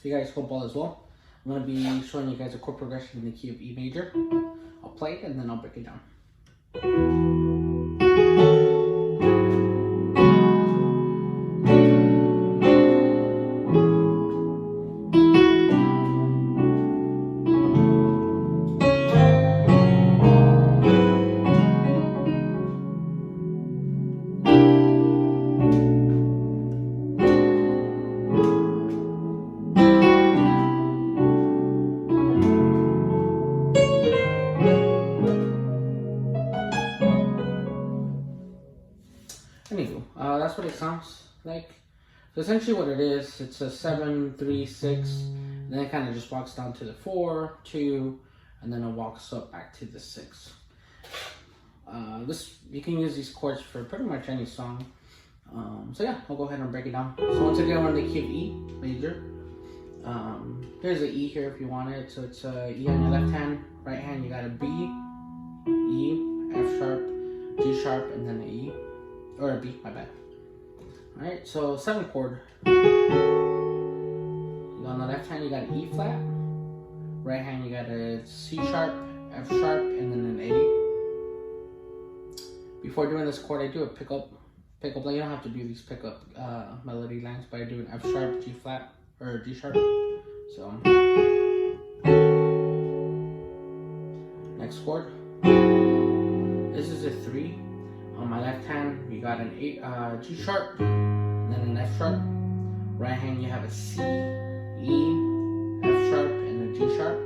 you guys hope all is well. I'm going to be showing you guys a chord progression in the key of E major. I'll play it and then I'll break it down. Anywho, that's what it sounds like. So essentially what it is, it's a 7, 3, 6, and then it kind of just walks down to the 4, 2, and then it walks up back to the 6. You can use these chords for pretty much any song. So yeah, I'll go ahead and break it down. So once again, we're in the key of E major. There's an E here if you want it. So it's a E on your left hand, right hand you got a B, E, F sharp, G sharp, and then an E. Or a B, my bad. Alright, so 7 chord. On the left hand you got an E flat. Right hand you got a C sharp, F sharp, and then an A. Before doing this chord, I do a pickup line. You don't have to do these pickup melody lines, but I do an F sharp, G flat, or G sharp. So next chord. This is a 3. On my left hand, you got an G sharp, and then an F sharp. Right hand, you have a C, E, F sharp, and a G sharp.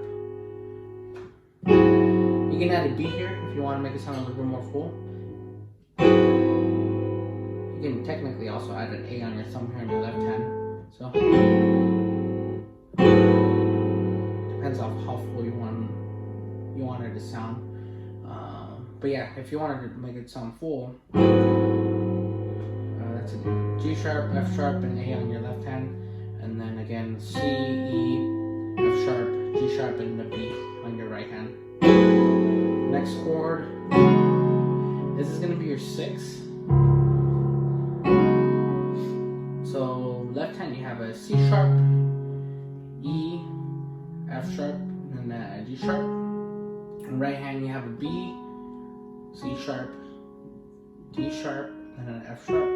You can add a B here if you want to make it sound a little bit more full. You can technically also add an A on your thumb here on your left hand. So depends on how full you want it to sound. But yeah, if you wanted to make it sound full, that's a G sharp, F sharp, and A on your left hand, and then again C, E, F sharp, G sharp, and a B on your right hand. Next chord, this is going to be your 6. So left hand you have a C sharp, E, F sharp, and then a G sharp. And right hand you have a B, C sharp, D sharp, and an F sharp.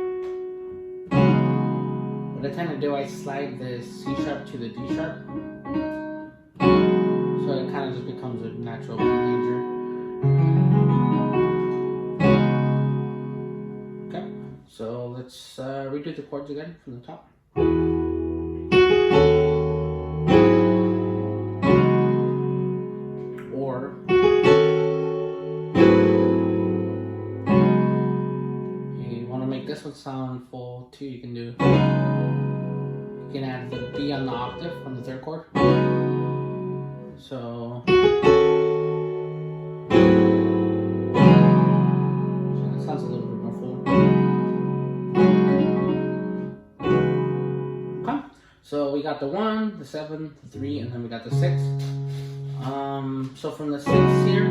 What I tend to do, I slide the C sharp to the D sharp, so it kind of just becomes a natural B major. Okay, so let's redo the chords again from the top. Or this would sound full too. You can add the B on the octave on the 3rd chord. So that sounds a little bit more full. Okay. So we got the 1, the 7, the 3, and then we got the 6. So from the 6 here,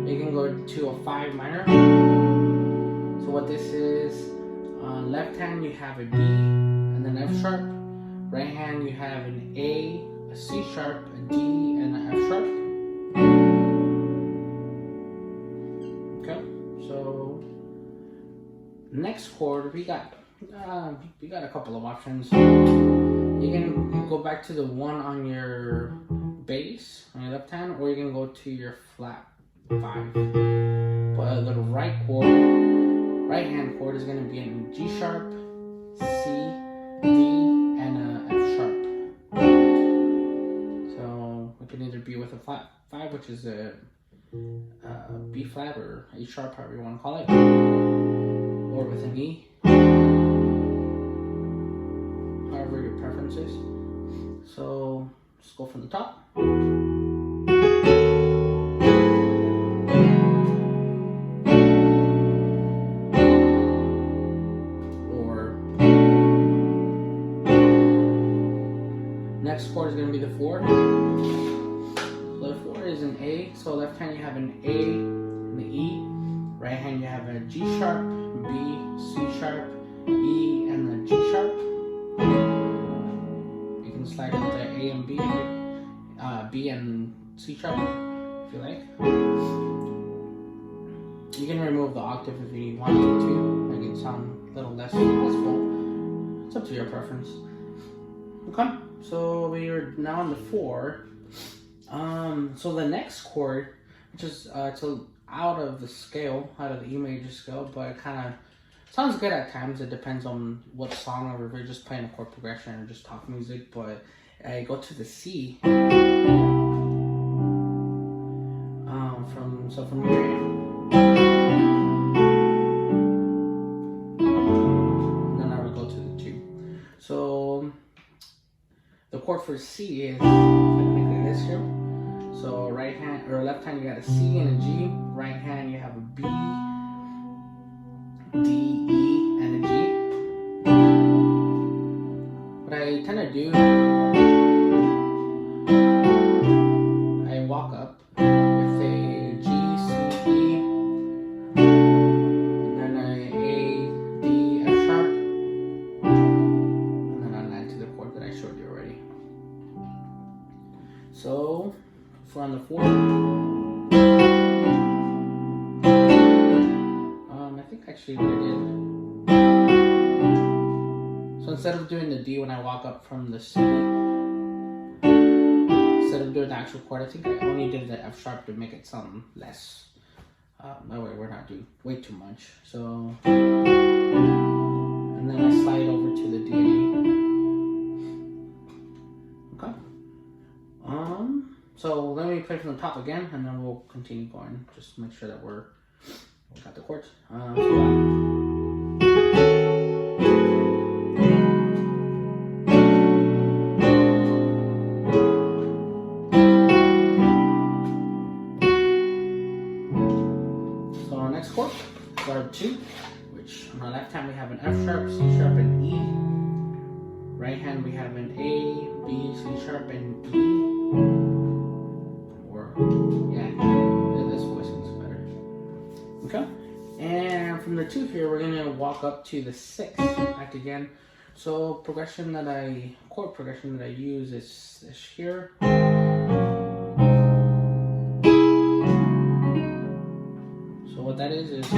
you can go to a 5 minor. So what this is, on left hand you have a B and then F sharp. Right hand you have an A, a C sharp, a D, and an F sharp. Okay, so next chord we got a couple of options. You can go back to the 1 on your bass on your left hand, or you can go to your flat 5. But the right hand chord is going to be in G sharp, C, D, and a F sharp. So it can either be with a flat 5, which is a B flat or A sharp, however you want to call it, or with an E, however your preference is. So just go from the top. Next chord is going to be the 4. So the 4 is an A. So left hand you have an A and the E. Right hand you have a G sharp, B, C sharp, E, and the G sharp. You can slide with the A A and B, B and C sharp if you like. You can remove the octave if you want to, make it sound a little less full. It's up to your preference. Okay, so we are now on the 4. So the next chord, which is it's out of the scale, out of the E major scale, but it kind of sounds good at times. It depends on what song, or if you're just playing a chord progression or just talk music. But I go to the C. From here, and then I would go to the 2. So the chord for C is technically this here. So right hand or left hand you got a C and a G. Right hand you have a B, D, E, and a G. What I tend to do, I walk up with a G, C, E, and then a D, F sharp, and then I land to the chord that I showed you already. So for on the 4, I think actually what I did. So instead of doing the D when I walk up from the C, instead of doing the actual chord, I think I only did the F sharp to make it sound less. That way we're not doing way too much. So, and then I slide over to the D and E. Okay. So let me play from the top again, and then we'll continue going. Just make sure that we got the chords. So our next chord is our 2, which on our left hand we have an F sharp, C sharp, and E. Right hand we have an A, B, C sharp, and E. Yeah, this voice is better. Okay, and from the 2 here, we're gonna walk up to the 6 back again. So chord progression that I use is this here. So what that is so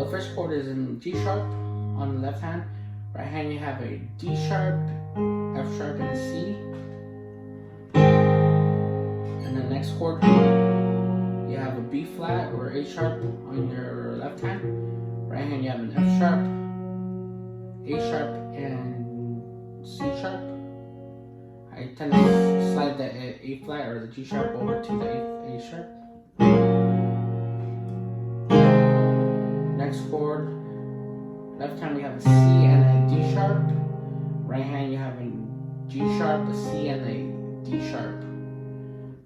the first chord is in G sharp on the left hand. Right hand you have a D sharp, F sharp, and a C. And the next chord, you have a B flat or A sharp on your left hand. Right hand you have an F sharp, A sharp, and C sharp. I tend to slide the A flat or the G sharp over to the A sharp. Next chord, left hand we have a C and a D sharp. Right hand you have a G sharp, a C, and a D sharp.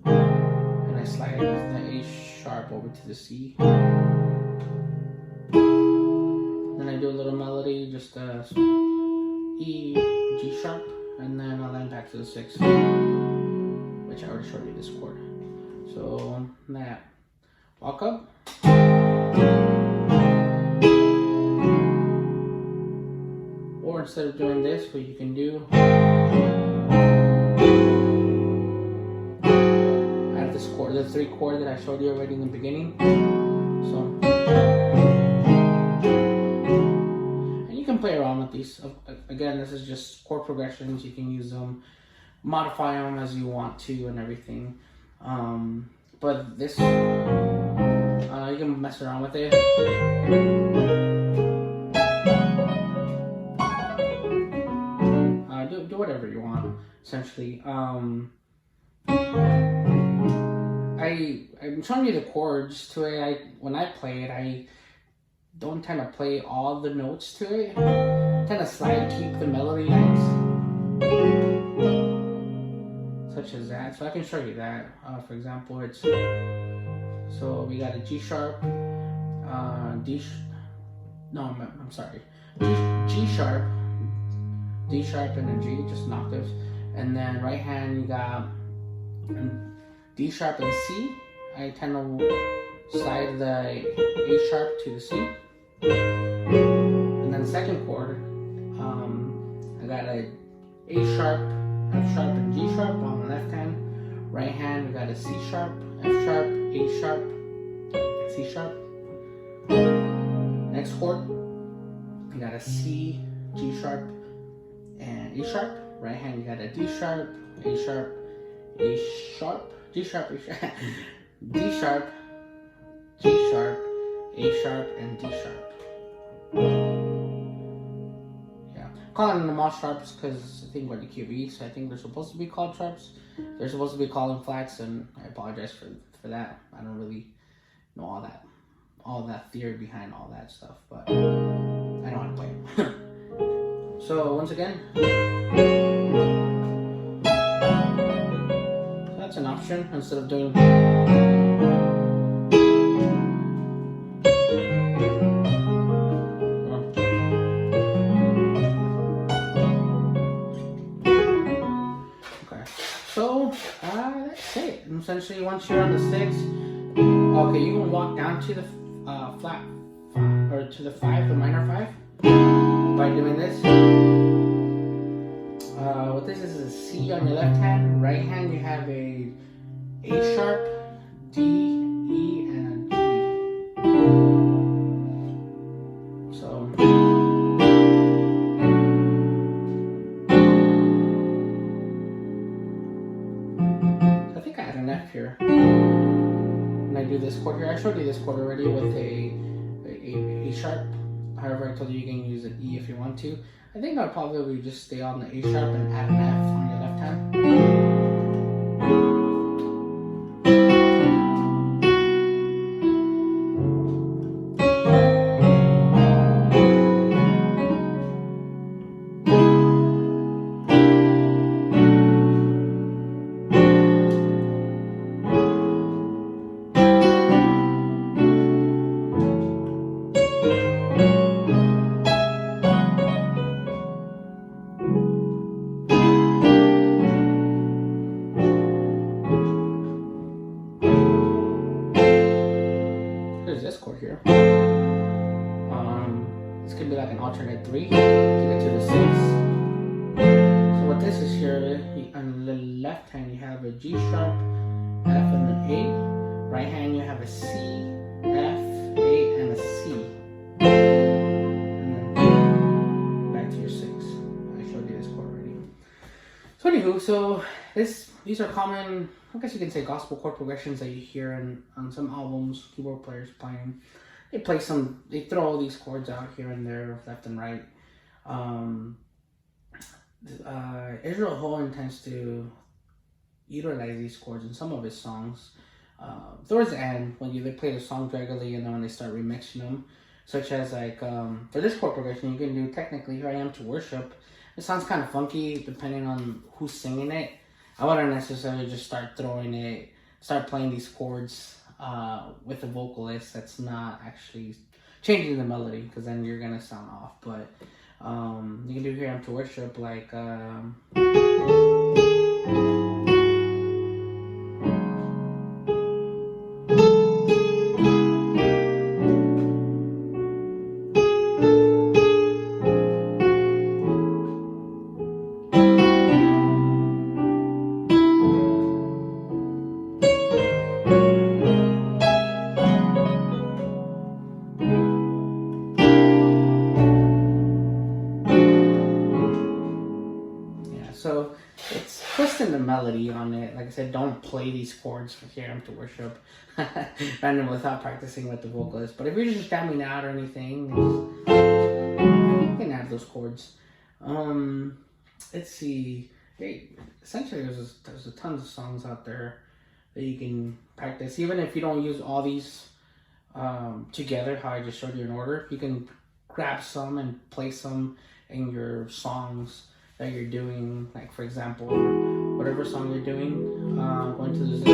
And I slide the A sharp over to the C. Then I do a little melody, just E, G sharp, and then I'll land back to the 6, which I already showed you this chord. So that walk up. Or instead of doing this, what you can do, add this chord, the 3 chord that I showed you already in the beginning. So, and you can play around with these. Again, this is just chord progressions. You can use them, modify them as you want to, and everything. But this, you can mess around with it. Do whatever you want, essentially. I'm showing you the chords to it. When I play it, I don't tend to play all the notes to it. I tend to slide, keep the melody lines, such as that. So I can show you that. For example, it's so we got a G sharp, G sharp, D sharp, and a G, just an octave. And then right hand you got D sharp and C. I tend to slide the A sharp to the C. And then second chord, got a A sharp, F sharp, and G sharp on the left hand. Right hand, we got a C sharp, F sharp, A sharp, C sharp. Next chord, we got a C, G sharp, and E sharp. Right hand, you got a D sharp, A sharp, A sharp, G sharp, A sharp, D sharp, G sharp, A sharp, and D sharp. Yeah, calling them all sharps because I think we're the key of E, so I think they're supposed to be called sharps. They're supposed to be called in flats, and I apologize for that. I don't really know all that theory behind all that stuff, but I know how to play it. So once again, so that's an option instead of doing. Okay, so that's it. And essentially, once you're on the 6, okay, you can walk down to the flat 5, or to the 5, the minor 5, by doing this. What this is a C on your left hand. Right hand, you have a sharp, D, E, and a G. So I think I had an F here. When I do this chord here, I showed you this chord already with a sharp. However, I told you you can use an E if you want to. I think I'll probably just stay on the A sharp and add an F on your left hand. This chord here. This could be like an alternate 3 to get to the 6. So what this is here, on the left hand you have a G sharp, F, and an A. Right hand you have a C, F, A, and a C. And then back to your 6. I showed you this chord already. So anywho, so these are common, I guess you can say, gospel chord progressions that you hear on some albums, keyboard players playing. They throw all these chords out here and there, left and right. Israel Hohen tends to utilize these chords in some of his songs. Towards the end, when they play the songs regularly, and then when they start remixing them, such as like, for this chord progression, you can do technically Here I Am to Worship. It sounds kind of funky depending on who's singing it. I wouldn't necessarily just start playing these chords with a vocalist that's not actually changing the melody, because then you're gonna sound off. But you can do Here I Am to Worship, like so it's twisting the melody on it. Like I said, don't play these chords with Here I Am to Worship random without practicing with the vocalist. But if you're just jamming out or anything, you can add those chords. Let's see. Hey, essentially, there's a tons of songs out there that you can practice. Even if you don't use all these together, how I just showed you in order, you can grab some and play some in your songs that you're doing. Like, for example, whatever song you're doing, going to the 6.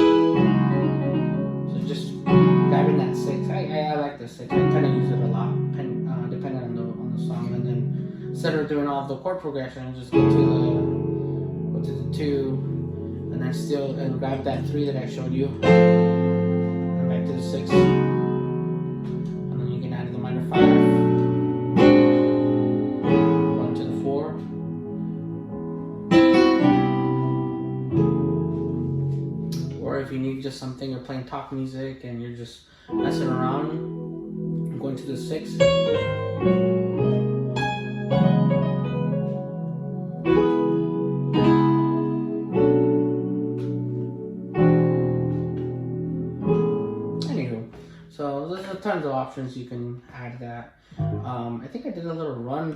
So just grabbing that 6. I like the 6. I kind of use it a lot, depending on the song. And then instead of doing all the chord progression, just go to the 2, and then grab that 3 that I showed you, and back to the 6. And then you can add the minor 5. if you need just something, you're playing talk music and you're just messing around, I'm going to the 6. Anywho, so there's tons of options you can add that. I think I did a little run,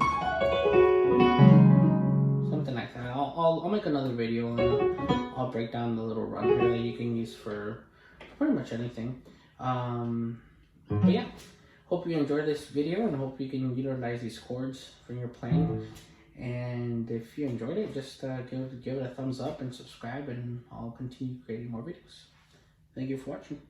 something like that. I'll make another video and I'll break down the little run here that you can use for pretty much anything. But yeah, hope you enjoyed this video and hope you can utilize these chords for your playing. And if you enjoyed it, just give it a thumbs up and subscribe, and I'll continue creating more videos. Thank you for watching.